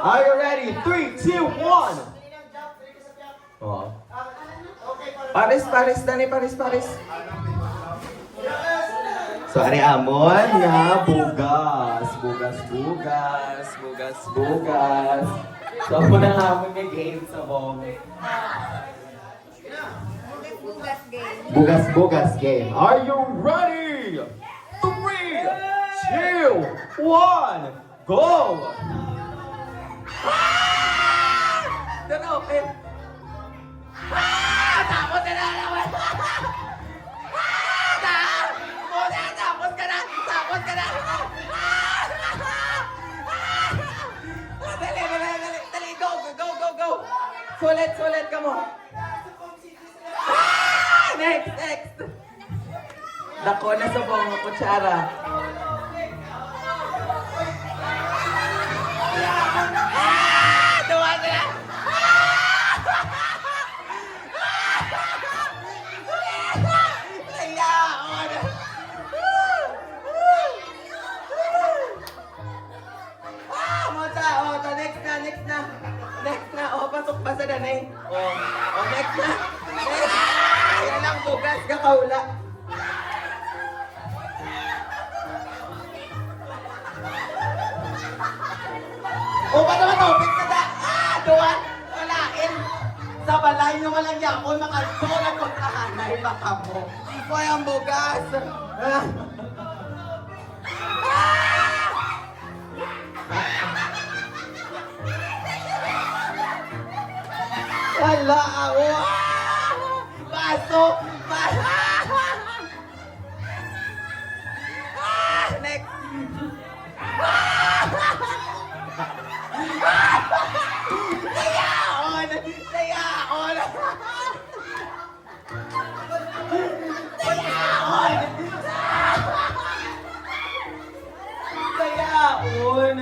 Are you ready? 3, 2, 1. Oh. Paris, Dani, Paris. So, ari amon nga, bugas. So, ako na nga amon nga game sa bong. Bugas game. Are you ready? 3, 2, 1, go! Don't open. Tapos na naman! Tapos ka na! Dali, go! Sulit ka mo! Next! Dako na sa buong kutsara. Tuwa na! Next na. Pasok pa sa danay. Next na. Yan lang bugas, kakaula. Ba't naman topik na da? Duwan! Walain! Sa balay nyo walang yapon, makasulat kong kahanay, baka mo. Boy, ang bugas! Hala! Baso! Next! Dayaon!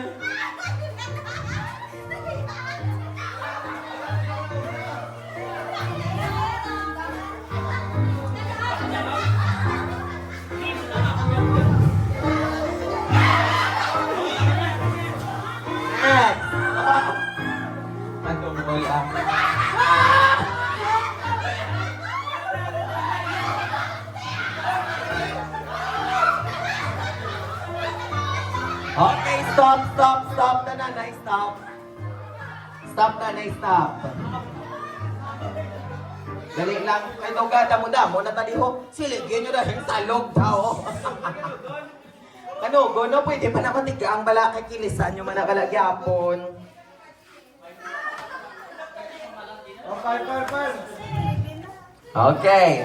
Nagumboy ang... Okay, stop, nanay, stop. Stop, nanay, stop. Dali lang, kay daw gada mo damo na taliho. Siligyan nyo dahil salog daw. Kanugo, no? Pwede pa naman tiga ang balakay kilisan nyo manakalagyapon. Okay.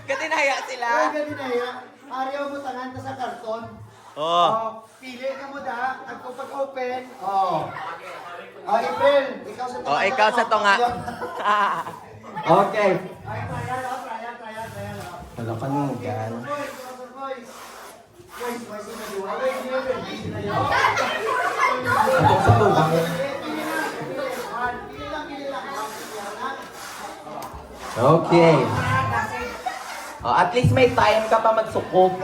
Katinaya sila. Ariyaw mo tanan ta sa karton. Pili ka mo da, pag-open. April, ikaw sa to. Ikaw sa to nga. Okay. Wala ka nung gan. Ito sa to lang. Okay. At least may time ka pa magsukog.